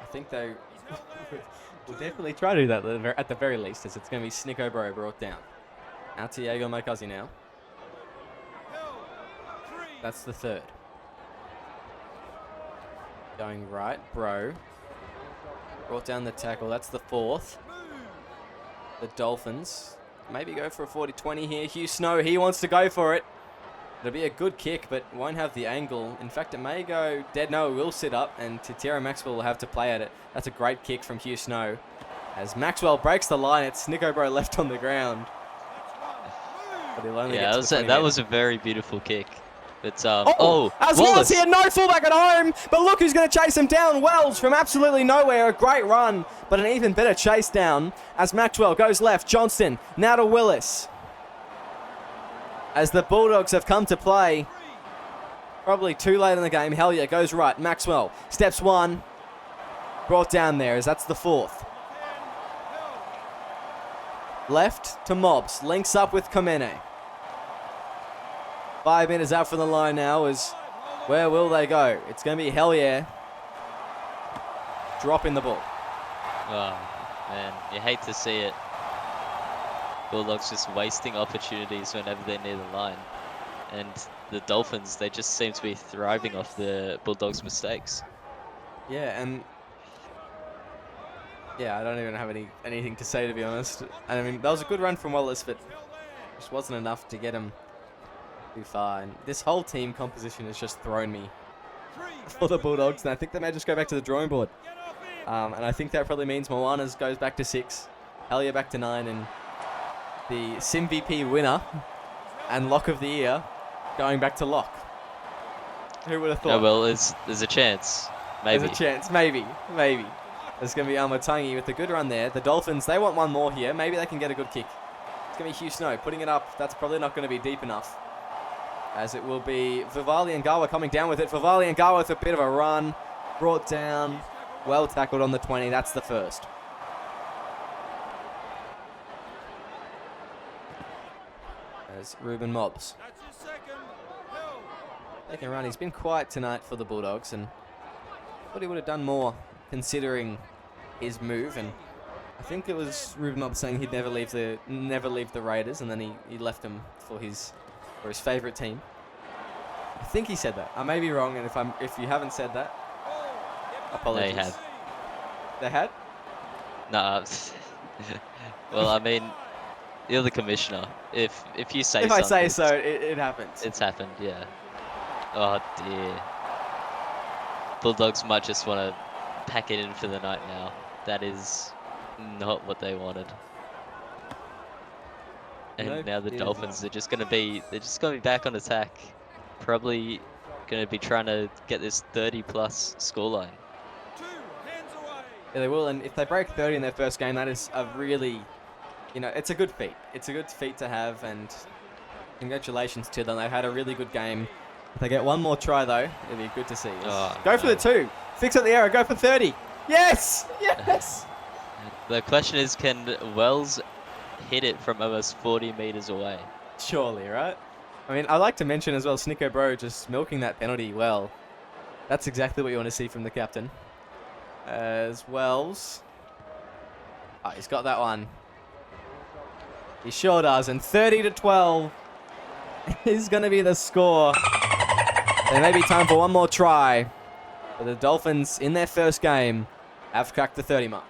I think they will definitely try to do that at the very least, as it's going to be Snicko Bro brought down. Out to Diego Mokazi now. That's the third. Going right, Bro. Brought down the tackle, that's the fourth. The Dolphins maybe go for a 40-20 here. Hugh Snow, he wants to go for it. It'll be a good kick, but won't have the angle. In fact, it may go dead. No, it will sit up, and Titira Maxwell will have to play at it. That's a great kick from Hugh Snow. As Maxwell breaks the line, it's Snicko Bro left on the ground. But he'll only get to the 20 that was a very beautiful kick. But, as well as here, no fullback at home, but look who's going to chase him down. Wells from absolutely nowhere, a great run, but an even better chase down as Maxwell goes left. Johnston, now to Willis. As the Bulldogs have come to play, probably too late in the game. Hellier goes right, Maxwell, steps one, brought down there as that's the fourth. Left to Mobs, links up with Kamene. 5 minutes out from the line now is where will they go? It's going to be Hellier dropping the ball. Oh, man, you hate to see it. Bulldogs just wasting opportunities whenever they're near the line. And the Dolphins, they just seem to be thriving off the Bulldogs' mistakes. Yeah, and I don't even have anything to say, to be honest. I mean, that was a good run from Wallace, but just wasn't enough to get him too far. And this whole team composition has just thrown me for the Bulldogs, and I think they may just go back to the drawing board. And I think that probably means Moana's goes back to 6, Hellier back to 9, and the SimVP winner and lock of the year going back to lock. Who would have thought? Oh, well, there's a chance. Maybe. There's a chance. Maybe. There's going to be Amatangi with a good run there. The Dolphins, they want one more here. Maybe they can get a good kick. It's going to be Hugh Snow putting it up. That's probably not going to be deep enough. As it will be Vivali Ngawa coming down with it. Vivali Ngawa with a bit of a run. Brought down. Well tackled on the 20. That's the first. As Ruben Mobbs. Second run. He's been quiet tonight for the Bulldogs, and I thought he would have done more considering his move. And I think it was Ruben Mobbs saying he'd never leave the Raiders, and then he left them for his favourite team. I think he said that. I may be wrong, and if you haven't said that, apologies. They have. They had? Nah. Well, I mean, you're the commissioner. If you say if something, I say so, it happens. It's happened, yeah. Oh dear. Bulldogs might just want to pack it in for the night now. That is not what they wanted. And now the Dolphins are just gonna be back on attack. Probably gonna be trying to get this 30+ scoreline. Yeah, they will, and if they break 30 in their first game, that is a really, it's a good feat. It's a good feat to have, and congratulations to them. They've had a really good game. If they get one more try, though, it'll be good to see. Go for the 2. Fix up the arrow. Go for 30. Yes! Yes! The question is, can Wells hit it from almost 40 meters away? Surely, right? I mean, I'd like to mention as well, Snicko Bro just milking that penalty well. That's exactly what you want to see from the captain. As Wells. Oh, he's got that one. He sure does. And 30-12 is going to be the score. There may be time for one more try. But the Dolphins, in their first game, have cracked the 30 mark.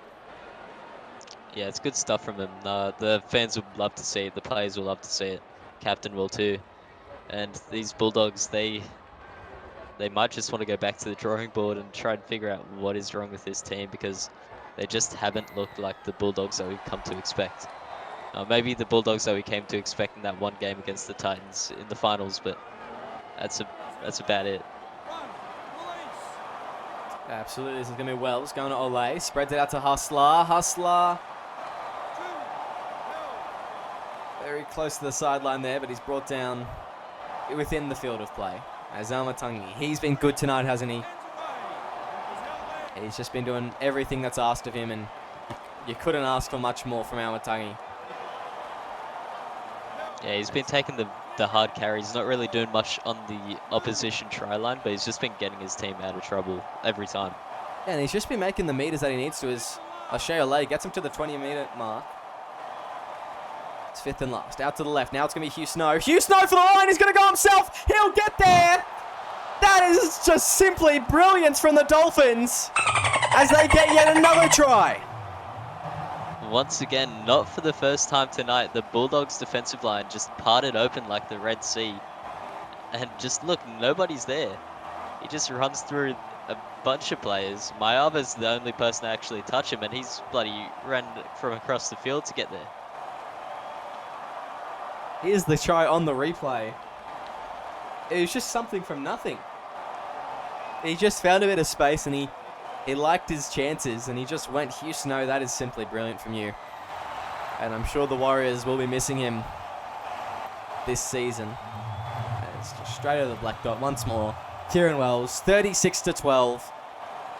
Yeah, it's good stuff from them. The fans would love to see it. The players will love to see it. Captain will too. And these Bulldogs, they might just want to go back to the drawing board and try and figure out what is wrong with this team, because they just haven't looked like the Bulldogs that we've come to expect. Maybe the Bulldogs that we came to expect in that one game against the Titans in the finals, but that's about it. Absolutely, this is going to be Wells going to Ole. Spreads it out to Hustler. Hustler. Very close to the sideline there, but he's brought down within the field of play. As Amatangi, he's been good tonight, hasn't he? He's just been doing everything that's asked of him, and you couldn't ask for much more from Amatangi. Yeah, he's been taking the hard carries. He's not really doing much on the opposition try line, but he's just been getting his team out of trouble every time. Yeah, and he's just been making the meters that he needs to. As O'Shea Ole gets him to the 20-meter mark. It's 5th and last. Out to the left. Now it's going to be Hugh Snow. Hugh Snow for the line. He's going to go himself. He'll get there. That is just simply brilliance from the Dolphins as they get yet another try. Once again, not for the first time tonight, the Bulldogs defensive line just parted open like the Red Sea. And just look, nobody's there. He just runs through a bunch of players. Mayava's the only person to actually touch him, and he's bloody ran from across the field to get there. Here's the try on the replay. It was just something from nothing. He just found a bit of space, and he liked his chances, and he just went, Hugh Snow, that is simply brilliant from you. And I'm sure the Warriors will be missing him this season. And it's just straight over the black dot once more. Kieran Wells, 36-12.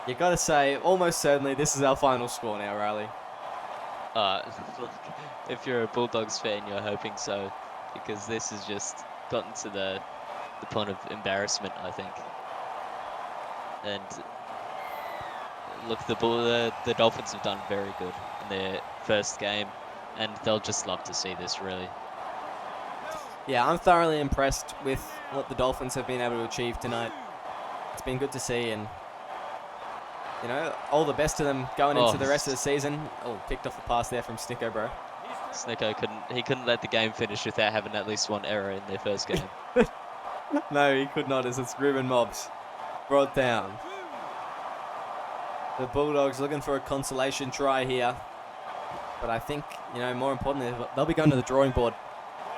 You got to say, almost certainly, this is our final score now, Riley. Look, if you're a Bulldogs fan, you're hoping so, because this has just gotten to the point of embarrassment, I think. And look, the Dolphins have done very good in their first game, and they'll just love to see this, really. Yeah, I'm thoroughly impressed with what the Dolphins have been able to achieve tonight. It's been good to see, and all the best to them going into the rest of the season. Oh, picked off a pass there from Snicko, bro. Snicko couldn't let the game finish without having at least one error in their first game. No, he could not, as it's Ruben Mobbs brought down. The Bulldogs looking for a consolation try here. But I think, more importantly, they'll be going to the drawing board.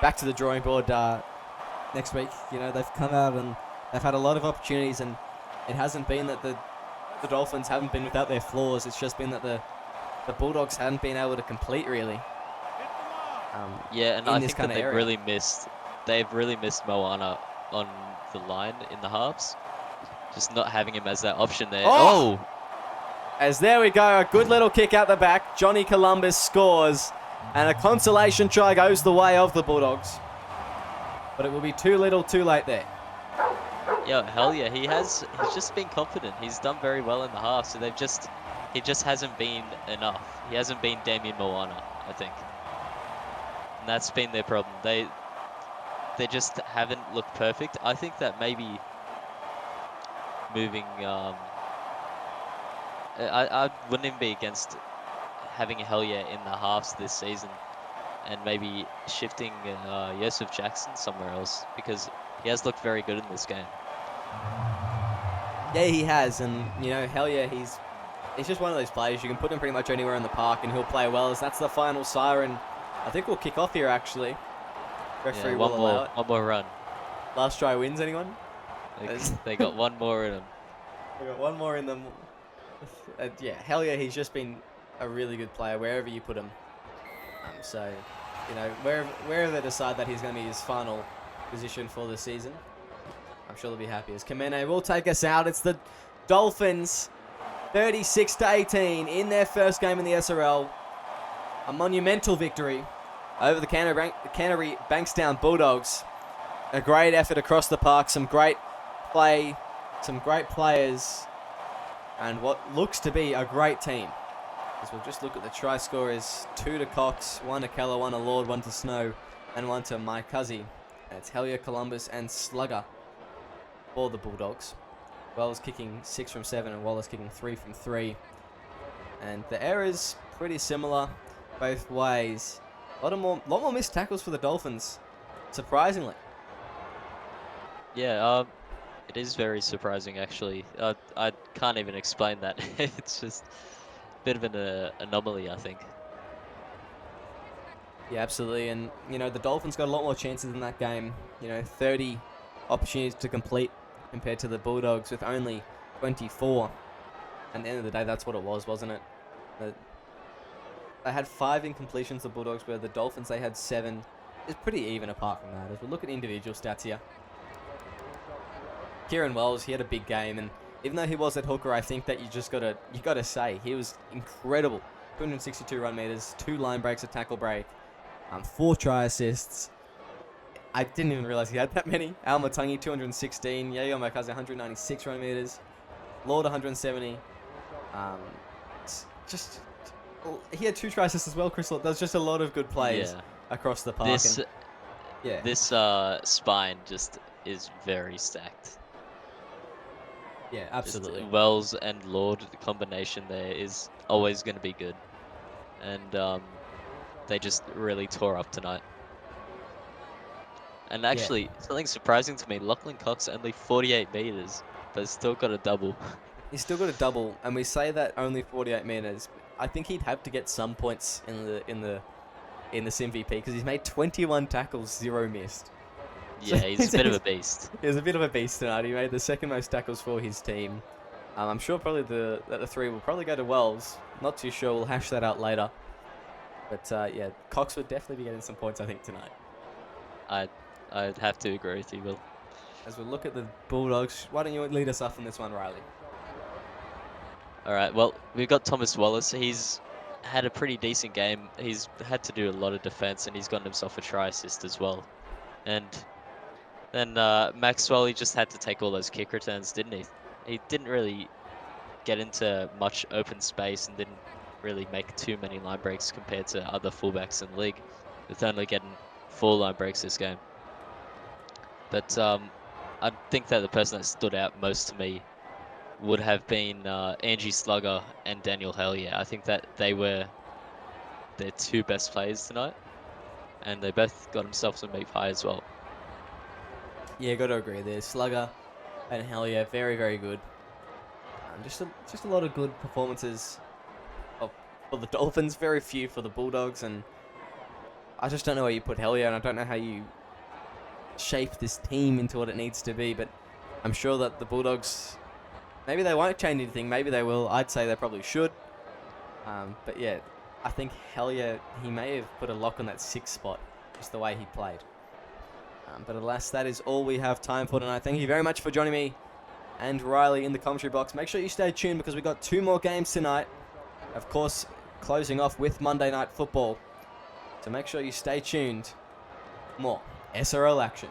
Back to the drawing board next week. They've come out and they've had a lot of opportunities, and it hasn't been that the the Dolphins haven't been without their flaws. It's just been that the Bulldogs hadn't been able to complete really. Yeah, and in I this think kind that of area. they've really missed Moana on the line in the halves. Just not having him as that option there. Oh! As there we go, a good little kick out the back. Johnny Columbus scores, and a consolation try goes the way of the Bulldogs. But it will be too little, too late there. Yeah, hell yeah, he's just been confident. He's done very well in the half, so he just hasn't been enough. He hasn't been Damien Moana, I think. And that's been their problem. They just haven't looked perfect. I think that maybe moving I wouldn't even be against having a hell yeah in the halves this season, and maybe shifting Yosef Jackson somewhere else, because he has looked very good in this game. Yeah, he has, and you know, hell yeah, he's just one of those players. You can put him pretty much anywhere in the park, and he'll play well. As that's the final siren. I think we'll kick off here actually. Referee will allow it. One more run. Last try wins. Anyone? They got one more in them. We got one more in them. Yeah, hell yeah, he's just been a really good player wherever you put him. So, you know, wherever they decide that he's going to be his final position for the season, I'm sure they'll be happy. As Kamene will take us out. It's the Dolphins, 36-18 in their first game in the SRL. A monumental victory over the Canterbury Bankstown Bulldogs. A great effort across the park, some great play, some great players, and what looks to be a great team. As we'll just look at the try scorers: 2 to Cox, 1 to Keller, 1 to Lord, 1 to Snow, and 1 to Mike Cuzzy. And it's Hellier, Columbus, and Slugger for the Bulldogs. Wells kicking 6 from 7, and Wallace kicking 3 from 3. And the errors pretty similar both ways. A lot more missed tackles for the Dolphins, surprisingly. Yeah, it is very surprising actually. I can't even explain that. It's just a bit of an anomaly, I think. Yeah, absolutely. And, you know, the Dolphins got a lot more chances in that game. You know, 30 opportunities to complete compared to the Bulldogs with only 24. And at the end of the day, that's what it was, wasn't it? They had 5 incompletions, the Bulldogs, where the Dolphins, they had 7. It's pretty even apart from that. As we look at individual stats here. Kieran Wells, he had a big game, and even though he was at hooker, I think that you gotta say he was incredible. 262 run meters, 2 line breaks, a tackle break, 4 try assists. I didn't even realize he had that many. Al Matangi, 216. Yayo Makazi, 196 run meters. Lord, 170. He had 2 try assists as well, Chris Lord. There's just a lot of good plays across the park. This spine just is very stacked. Yeah, absolutely. Just Wells and Lord, the combination there is always going to be good. And they just really tore up tonight. And actually, something surprising to me, Lachlan Cox only 48 meters, but still got a double. He's still got a double, and we say that only 48 meters. I think he'd have to get some points in the SimVP because he's made 21 tackles, 0 missed. Yeah, he's a bit of a beast. He's a bit of a beast tonight. He made the 2nd most tackles for his team. I'm sure probably the 3 will probably go to Wells. Not too sure. We'll hash that out later. But yeah, Cox would definitely be getting some points, I think, tonight. I'd have to agree with you, Will. As we look at the Bulldogs, why don't you lead us off in this one, Riley? All right. Well, we've got Thomas Wallace. He's had a pretty decent game. He's had to do a lot of defense, and he's gotten himself a try assist as well. And then Maxwell, he just had to take all those kick returns, didn't he? He didn't really get into much open space and didn't really make too many line breaks compared to other fullbacks in the league, with only getting 4 line breaks this game. But I think that the person that stood out most to me would have been Angie Slugger and Daniel Hellier. I think that they were their 2 best players tonight, and they both got themselves a meat pie as well. Yeah, got to agree there. Slugger and Hellier, very, very good. Just a lot of good performances for the Dolphins, very few for the Bulldogs, and I just don't know where you put Hellier, and I don't know how you shape this team into what it needs to be, but I'm sure that the Bulldogs, Maybe they won't change anything. Maybe they will. I'd say they probably should. But yeah, I think Hellier, he may have put a lock on that 6th spot, just the way he played. But alas, that is all we have time for tonight. Thank you very much for joining me and Riley in the commentary box. Make sure you stay tuned because we've got 2 more games tonight. Of course, closing off with Monday Night Football. So make sure you stay tuned. More SRL action.